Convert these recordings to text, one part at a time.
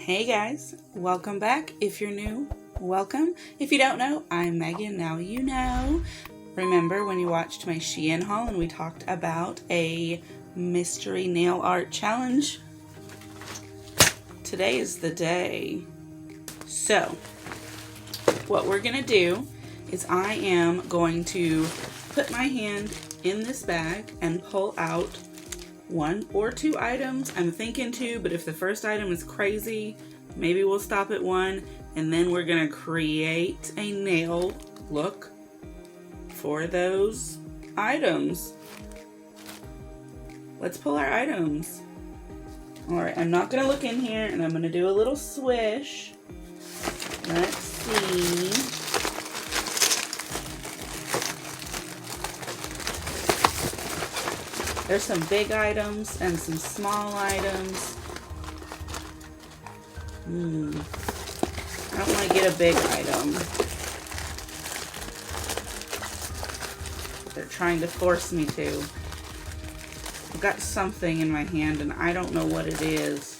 Hey guys, welcome back. If you're new, welcome. If you don't know, I'm Megan, now you know. Remember when you watched my Shein haul and we talked about a mystery nail art challenge? Today is the day. So, what we're gonna do is I am going to put my hand in this bag and pull out one or two items. I'm thinking two, but if the first item is crazy, maybe we'll stop at one, and then we're gonna create a nail look for those items. Let's pull our items. All right, I'm not gonna look in here, and I'm gonna do a little swish. Let's see. There's some big items and some small items. I don't want to get a big item. They're trying to force me to. I've got something in my hand and I don't know what it is.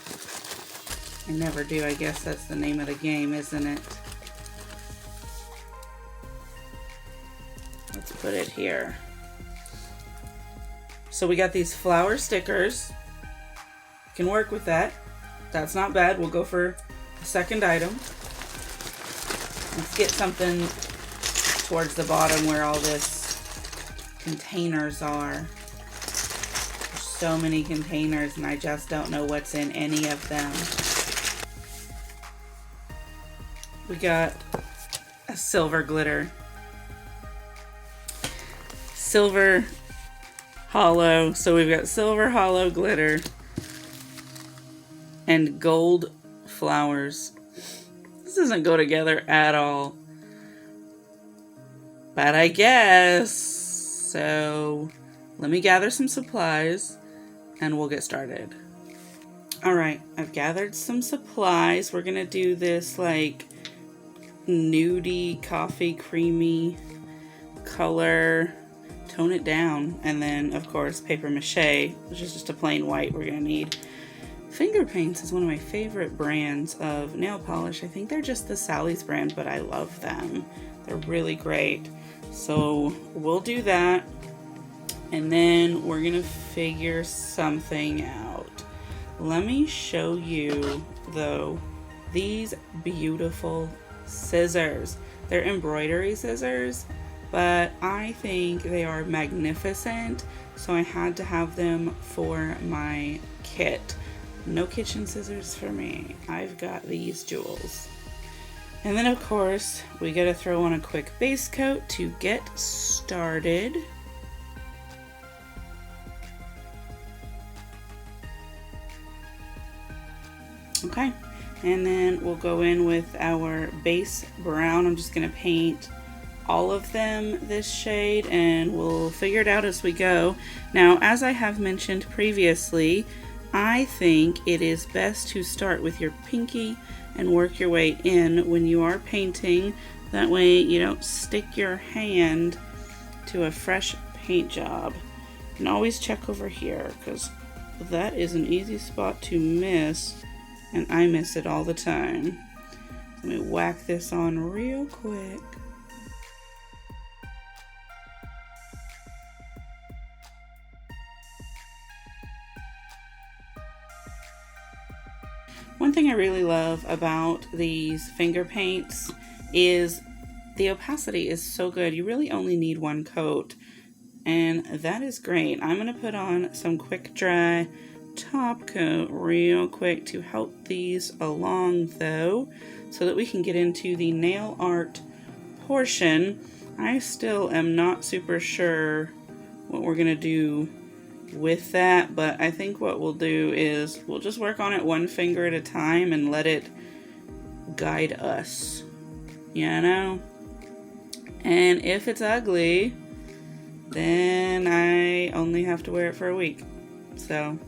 I never do. I guess that's the name of the game, isn't it? Let's put it here. So we got these flower stickers. Can work with that. That's not bad. We'll go for the second item. Let's get something towards the bottom where all this containers are. There's so many containers and I just don't know what's in any of them. We got a silver glitter. Silver hollow. So we've got silver hollow glitter and gold flowers. This doesn't go together at all, but I guess so. Let me gather some supplies and we'll get started. All right, I've gathered some supplies. We're gonna do this like nudie coffee creamy color. Tone it down, and then of course paper mache, which is just a plain white we're gonna need. Finger Paints is one of my favorite brands of nail polish. I think they're just the Sally's brand, but I love them. They're really great. So we'll do that, and then we're gonna figure something out. Let me show you though these beautiful scissors. They're embroidery scissors, but I think they are magnificent, so I had to have them for my kit. No kitchen scissors for me. I've got these jewels. And then of course, we gotta throw on a quick base coat to get started. Okay, and then we'll go in with our base brown. I'm just gonna paint all of them this shade and we'll figure it out as we go. Now, as I have mentioned previously, I think it is best to start with your pinky and work your way in when you are painting. That way you don't stick your hand to a fresh paint job. And always check over here, because that is an easy spot to miss, and I miss it all the time. Let me whack this on real quick. One thing I really love about these finger paints is the opacity is so good. You really only need one coat, and that is great. I'm going to put on some quick dry top coat real quick to help these along though, so that we can get into the nail art portion. I still am not super sure what we're going to do with that, but I think what we'll do is we'll just work on it one finger at a time and let it guide us, you know? And if it's ugly, then I only have to wear it for a week. So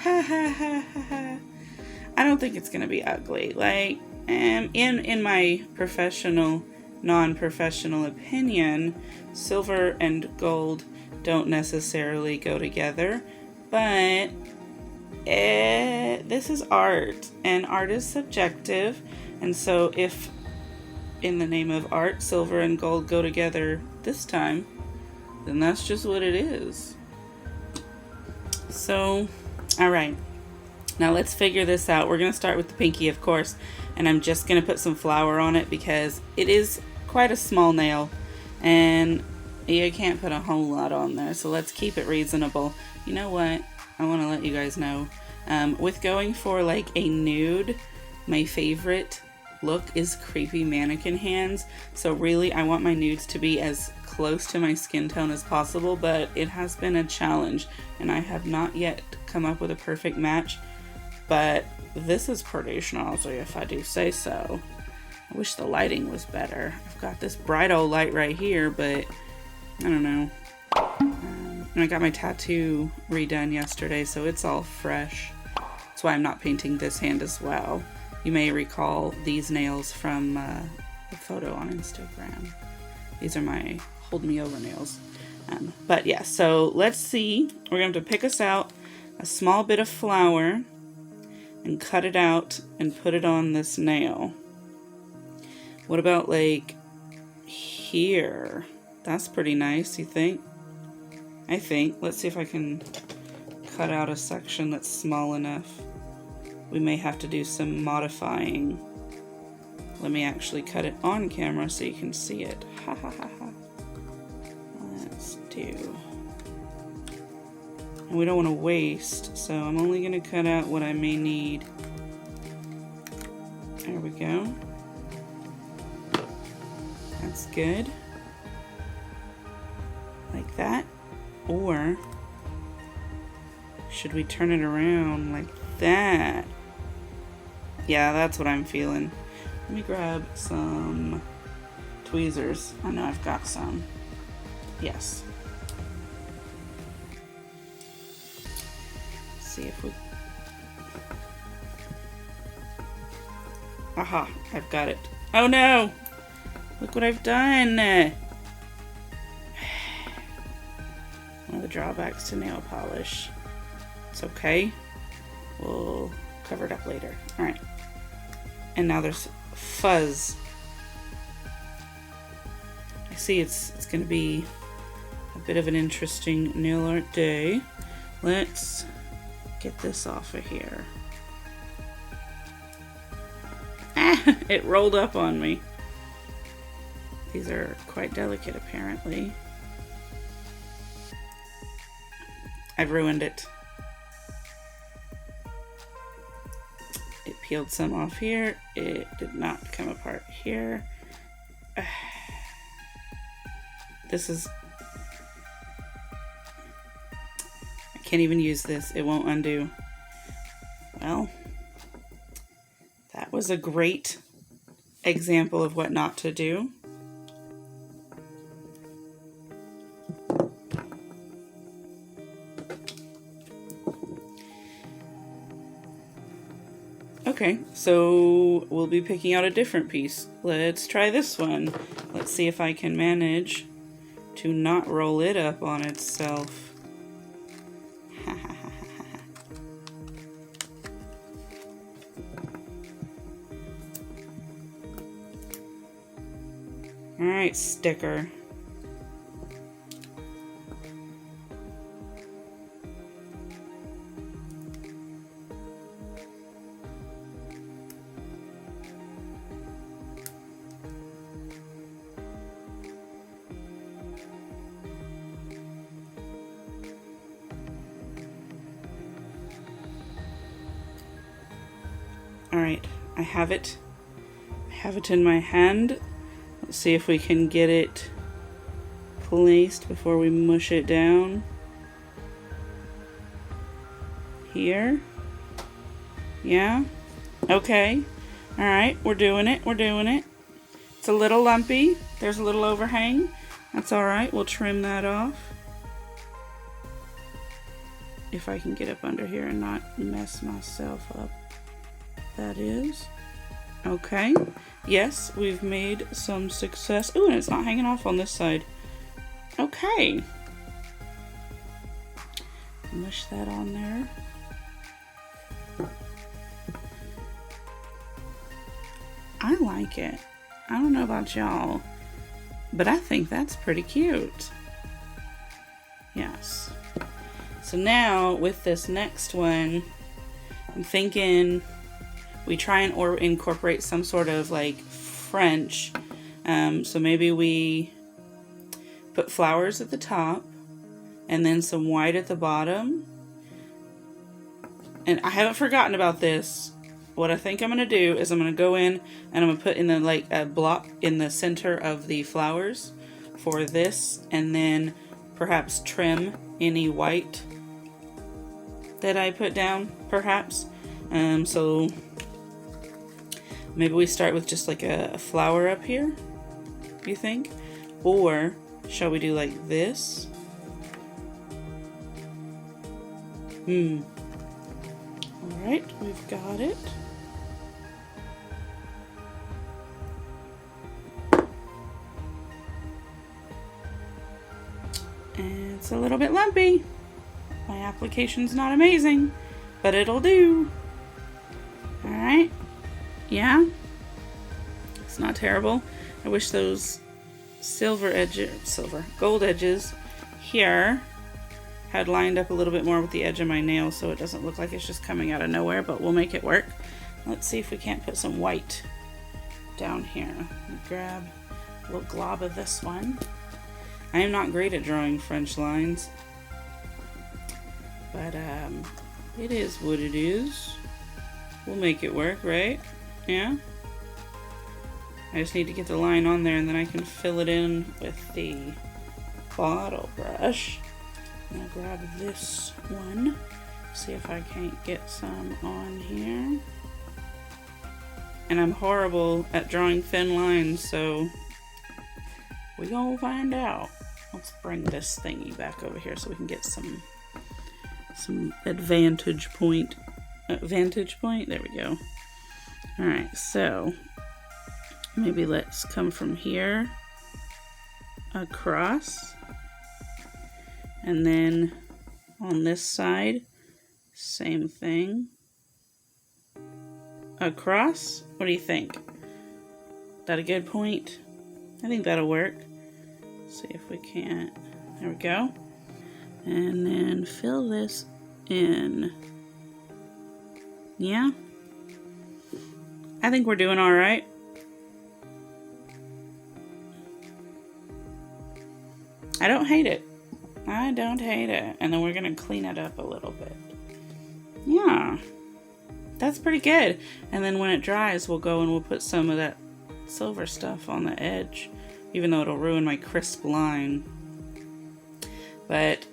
I don't think it's gonna be ugly. Like, in my professional, non-professional opinion, silver and gold don't necessarily go together, but this is art, and art is subjective, and so if in the name of art silver and gold go together this time, then that's just what it is. So, all right, now let's figure this out. We're gonna start with the pinky, of course, and I'm just gonna put some flour on it because it is quite a small nail, and you can't put a whole lot on there, so let's keep it reasonable. You know what? I want to let you guys know, with going for like a nude, my favorite look is creepy mannequin hands. So really, I want my nudes to be as close to my skin tone as possible, but it has been a challenge, and I have not yet come up with a perfect match, but this is pretty snazzy if I do say so. I wish the lighting was better. I've got this bright old light right here, but I don't know. And I got my tattoo redone yesterday, so it's all fresh. That's why I'm not painting this hand as well. You may recall these nails from the photo on Instagram. These are my hold me over nails. But yeah, so let's see. We're going to have to pick us out a small bit of flour and cut it out and put it on this nail. What about like here? That's pretty nice, you think? I think. Let's see if I can cut out a section that's small enough. We may have to do some modifying. Let me actually cut it on camera so you can see it. Ha ha ha ha. Let's do. And we don't want to waste, so I'm only going to cut out what I may need. There we go. That's good. Like that. Or should we turn it around like that? Yeah, that's what I'm feeling. Let me grab some tweezers. I know I've got some. Yes. Let's see if we... Aha, I've got it. Oh no! Look what I've done! One of the drawbacks to nail polish. It's okay. We'll cover it up later. Alright. And now there's fuzz. I see it's going to be a bit of an interesting nail art day. Let's get this off of here. Ah! It rolled up on me. These are quite delicate, apparently. I've ruined it. It peeled some off here. It did not come apart here. This is... I can't even use this. It won't undo. Well, that was a great example of what not to do. Okay, so we'll be picking out a different piece. Let's try this one. Let's see if I can manage to not roll it up on itself. Alright, sticker. Alright, I have it. I have it in my hand. Let's see if we can get it placed before we mush it down. Here. Yeah? Okay. Alright, we're doing it. We're doing it. It's a little lumpy. There's a little overhang. That's alright. We'll trim that off. If I can get up under here and not mess myself up. That is. Okay. Yes, we've made some success. Ooh, and it's not hanging off on this side. Okay. Mush that on there. I like it. I don't know about y'all, but I think that's pretty cute. Yes. So now with this next one, I'm thinking we try and incorporate some sort of like French. So maybe we put flowers at the top and then some white at the bottom. And I haven't forgotten about this. What I think I'm going to do is I'm going to go in and I'm going to put in the like a block in the center of the flowers for this, and then perhaps trim any white that I put down, perhaps. So maybe we start with just like a flower up here, you think? Or shall we do like this? Alright, we've got it. And it's a little bit lumpy. My application's not amazing, but it'll do. Alright. Yeah. It's not terrible. I wish those gold edges here had lined up a little bit more with the edge of my nail so it doesn't look like it's just coming out of nowhere, but we'll make it work. Let's see if we can't put some white down here. Let me grab a little glob of this one. I am not great at drawing French lines, but it is what it is. We'll make it work, right? Yeah? I just need to get the line on there and then I can fill it in with the bottle brush. I'm gonna grab this one, see if I can't get some on here. And I'm horrible at drawing thin lines, so we gonna find out. Let's bring this thingy back over here so we can get some vantage point. There we go. All right, so maybe let's come from here across, and then on this side, same thing. Across. What do you think? That a good point? I think that'll work. See if we can't. There we go. And then fill this in. Yeah. I think we're doing all right. I don't hate it. I don't hate it. And then we're going to clean it up a little bit. Yeah. That's pretty good. And then when it dries, we'll go and we'll put some of that silver stuff on the edge, even though it'll ruin my crisp line. But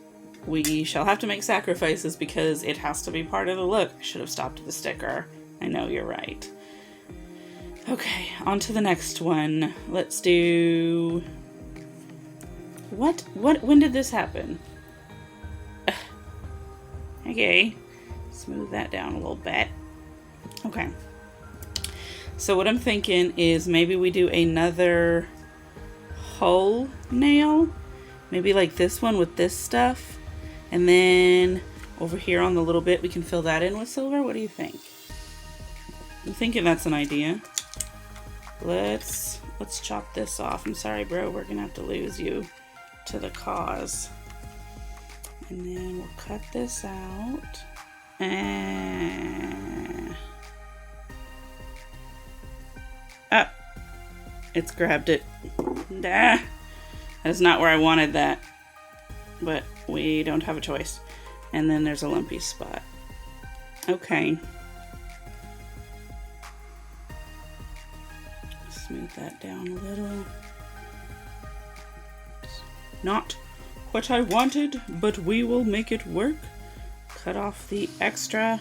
we shall have to make sacrifices because it has to be part of the look. I should have stopped at the sticker. I know, you're right. Okay, on to the next one. Let's do... When did this happen? Okay, smooth that down a little bit. Okay. So what I'm thinking is maybe we do another whole nail. Maybe like this one with this stuff. And then over here on the little bit, we can fill that in with silver. What do you think? I'm thinking that's an idea. Let's chop this off. I'm sorry, bro. We're gonna have to lose you to the cause. And then we'll cut this out. And it's grabbed it. That is not where I wanted that, but we don't have a choice. And then there's a lumpy spot. Okay. Smooth that down a little. It's not what I wanted, but we will make it work. Cut off the extra.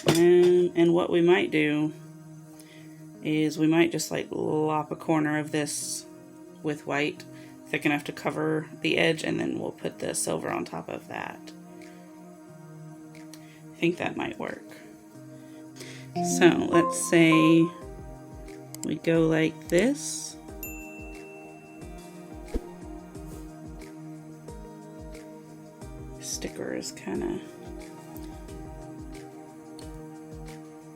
And what we might do is we might just like lop a corner of this with white, thick enough to cover the edge, and then we'll put the silver on top of that. I think that might work. So let's say we go like this. Sticker is kind of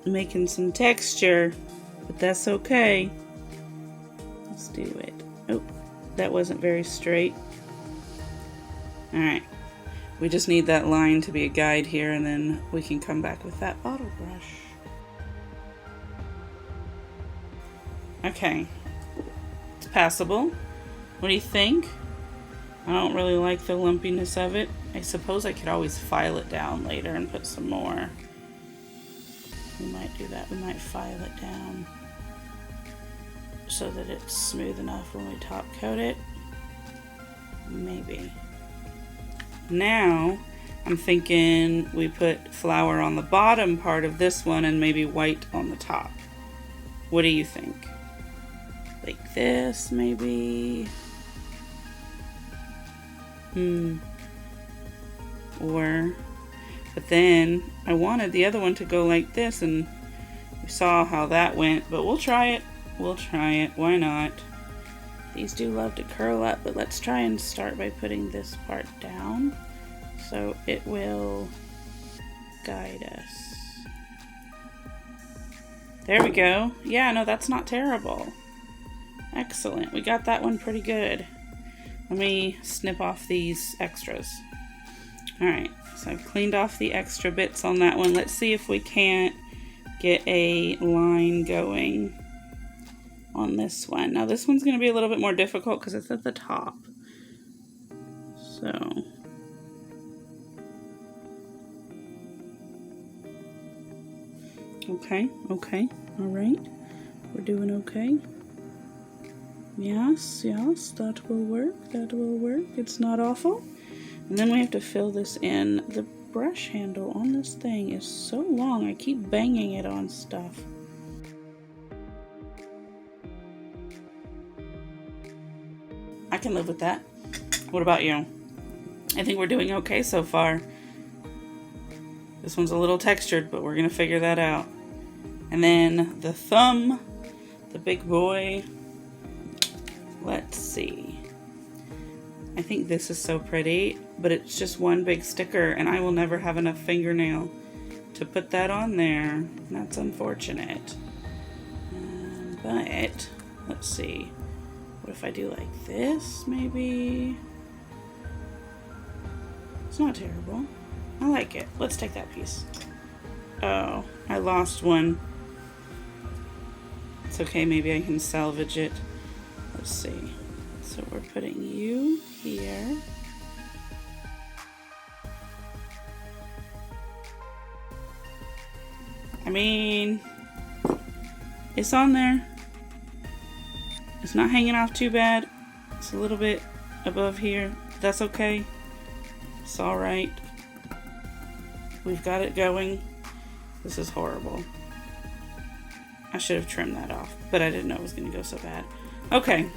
making some texture, but that's okay. Let's do it. Oh, that wasn't very straight. Alright, we just need that line to be a guide here, and then we can come back with that bottle brush. Okay, it's passable. What do you think? I don't really like the lumpiness of it. I suppose I could always file it down later and put some more. We might do that. We might file it down so that it's smooth enough when we top coat it. Maybe. Now, I'm thinking we put flour on the bottom part of this one and maybe white on the top. What do you think? Like this, maybe? But then I wanted the other one to go like this, and we saw how that went, but we'll try it. We'll try it. Why not? These do love to curl up, but let's try and start by putting this part down so it will guide us. There we go. Yeah, no, that's not terrible. Excellent. We got that one pretty good. Let me snip off these extras. Alright, so I've cleaned off the extra bits on that one. Let's see if we can't get a line going on this one. Now this one's going to be a little bit more difficult because it's at the top. So okay, all right, we're doing okay. Yes, that will work, it's not awful. And then we have to fill this in. The brush handle on this thing is so long, I keep banging it on stuff. I can live with that. What about you? I think we're doing okay so far. This one's a little textured, but we're gonna figure that out. And then the thumb, the big boy. Let's see. I think this is so pretty, but it's just one big sticker, and I will never have enough fingernail to put that on there. That's unfortunate. But let's see. What if I do like this, maybe? It's not terrible. I like it. Let's take that piece. Oh, I lost one. It's okay, maybe I can salvage it. Let's see. So we're putting you here. I mean, it's on there. It's not hanging off too bad. It's a little bit above here. That's okay. It's all right. We've got it going. This is horrible. I should have trimmed that off, but I didn't know it was going to go so bad. Okay.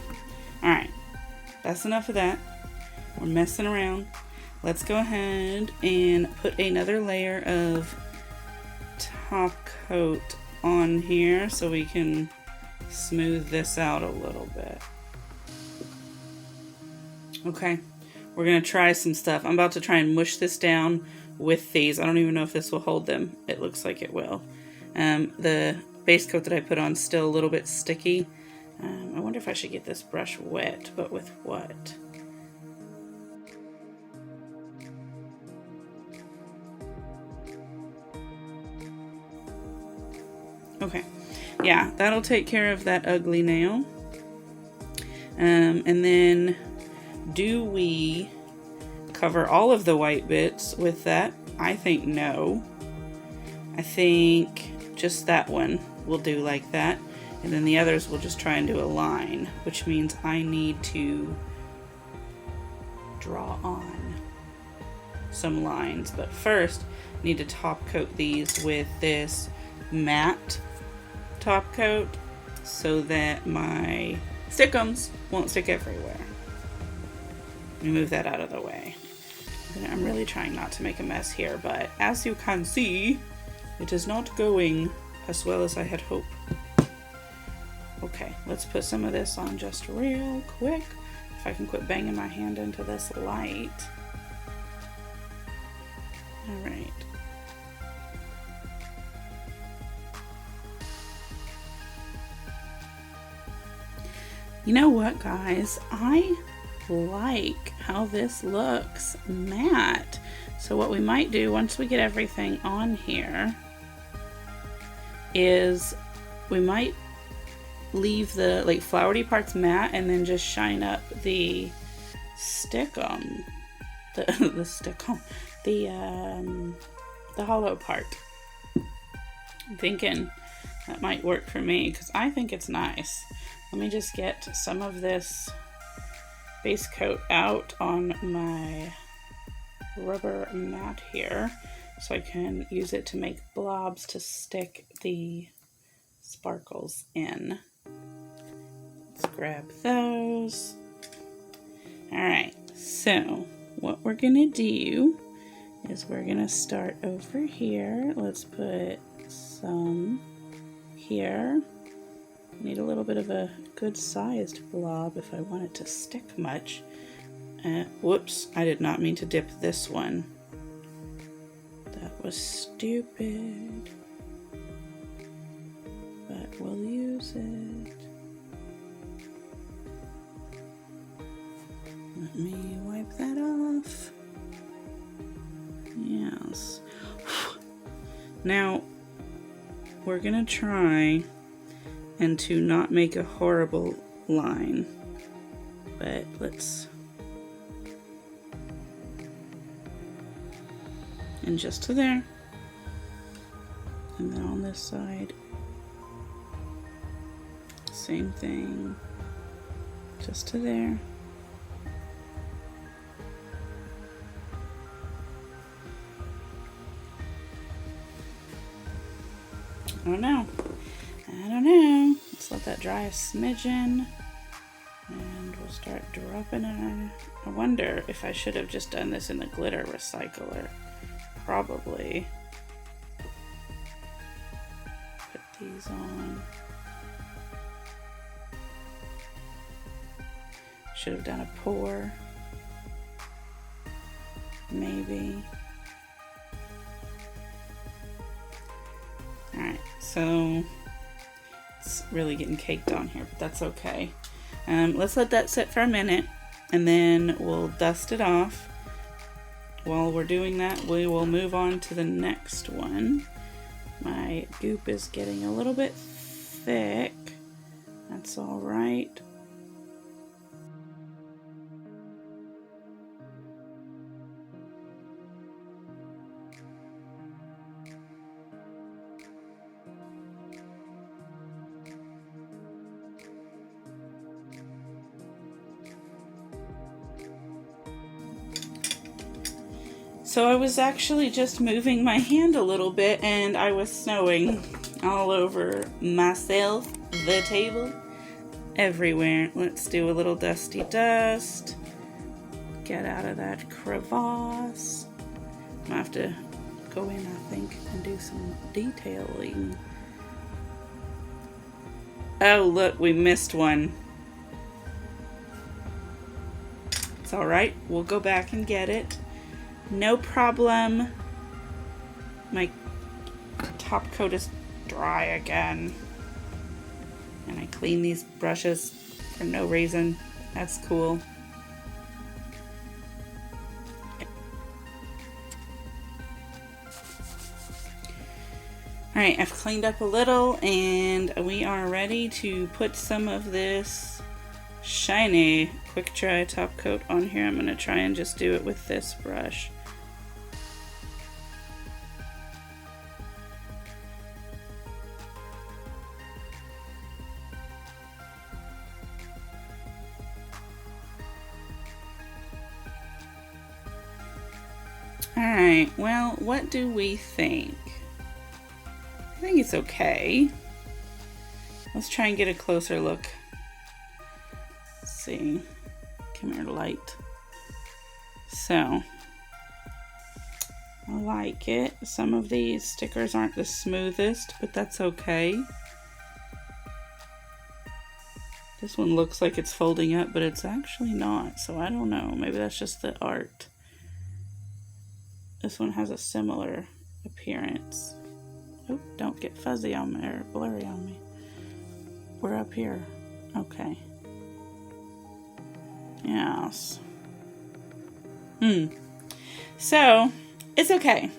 All right. That's enough of that. We're messing around. Let's go ahead and put another layer of top coat on here so we can smooth this out a little bit. Okay. We're going to try some stuff. I'm about to try and mush this down with these. I don't even know if this will hold them. It looks like it will. The base coat that I put on is still a little bit sticky. I wonder if I should get this brush wet, but with what? Okay. Yeah, that'll take care of that ugly nail. And then do we cover all of the white bits with that? I think no. I think just that one will do like that. And then the others will just try and do a line, which means I need to draw on some lines. But first, I need to top coat these with this matte top coat so that my stickums won't stick everywhere. Let me move that out of the way. I'm really trying not to make a mess here, but as you can see, it is not going as well as I had hoped. Okay, let's put some of this on just real quick. If I can quit banging my hand into this light. All right. You know what, guys? I like how this looks matte. So what we might do once we get everything on here is we might leave the like flowery parts matte and then just shine up the stickum, the stickum, the hollow part. I'm thinking that might work for me because I think it's nice. Let me just get some of this base coat out on my rubber mat here so I can use it to make blobs to stick the sparkles in. Let's grab those. Alright, so what we're gonna do is we're gonna start over here. Let's put some here. Need a little bit of a good sized blob if I want it to stick much. Whoops, I did not mean to dip this one. That was stupid. But we'll use it. Let me wipe that off. Yes. Now, we're gonna try and to not make a horrible line, but let's, and just to there, and then on this side, same thing, just to there. I don't know. Let's let that dry a smidgen and we'll start dropping our, I wonder if I should have just done this in the glitter recycler. Probably. Put these on. Should have done a pour. Maybe. Alright, so it's really getting caked on here, but that's okay. Let's let that sit for a minute and then we'll dust it off. While we're doing that, we will move on to the next one. My goop is getting a little bit thick. That's all right. So I was actually just moving my hand a little bit and I was snowing all over myself, the table, everywhere. Let's do a little dusty dust. Get out of that crevasse. I'm gonna have to go in, I think, and do some detailing. Oh, look, we missed one. It's all right. We'll go back and get it. No problem. My top coat is dry again. And I clean these brushes for no reason. That's cool. Alright, I've cleaned up a little and we are ready to put some of this shiny quick dry top coat on here. I'm going to try and just do it with this brush. Alright, well, what do we think? I think it's okay. Let's try and get a closer look. Let's see. Come here, light. So, I like it. Some of these stickers aren't the smoothest, but that's okay. This one looks like it's folding up, but it's actually not, so I don't know. Maybe that's just the art. This one has a similar appearance. Oh, don't get fuzzy on me or blurry on me. We're up here. Okay. Yes. So, it's okay.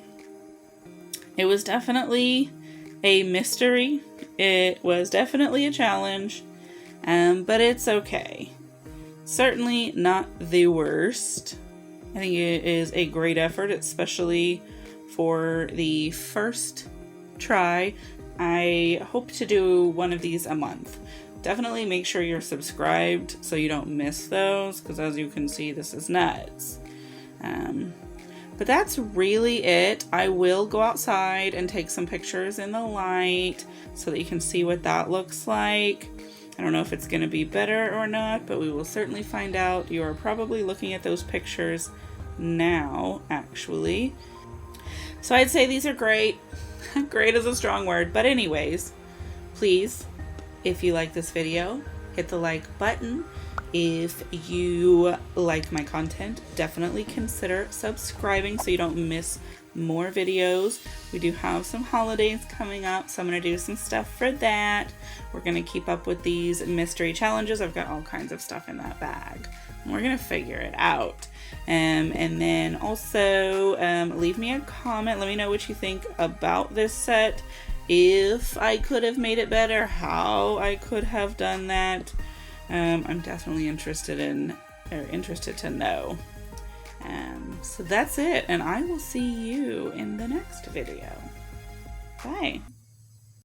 It was definitely a mystery. It was definitely a challenge, but it's okay. Certainly not the worst. I think it is a great effort, especially for the first try. I hope to do one of these a month. Definitely make sure you're subscribed so you don't miss those, because as you can see, this is nuts. But that's really it. I will go outside and take some pictures in the light so that you can see what that looks like. I don't know if it's going to be better or not, but we will certainly find out. You are probably looking at those pictures now, actually. So I'd say these are great. Great is a strong word, but anyways, please, if you like this video, hit the like button. If you like my content, definitely consider subscribing so you don't miss more videos. We do have some holidays coming up, so I'm going to do some stuff for that. We're going to keep up with these mystery challenges. I've got all kinds of stuff in that bag. And we're going to figure it out. And then also leave me a comment. Let me know what you think about this set. If I could have made it better, how I could have done that. I'm definitely interested to know. So that's it, and I will see you in the next video. Bye.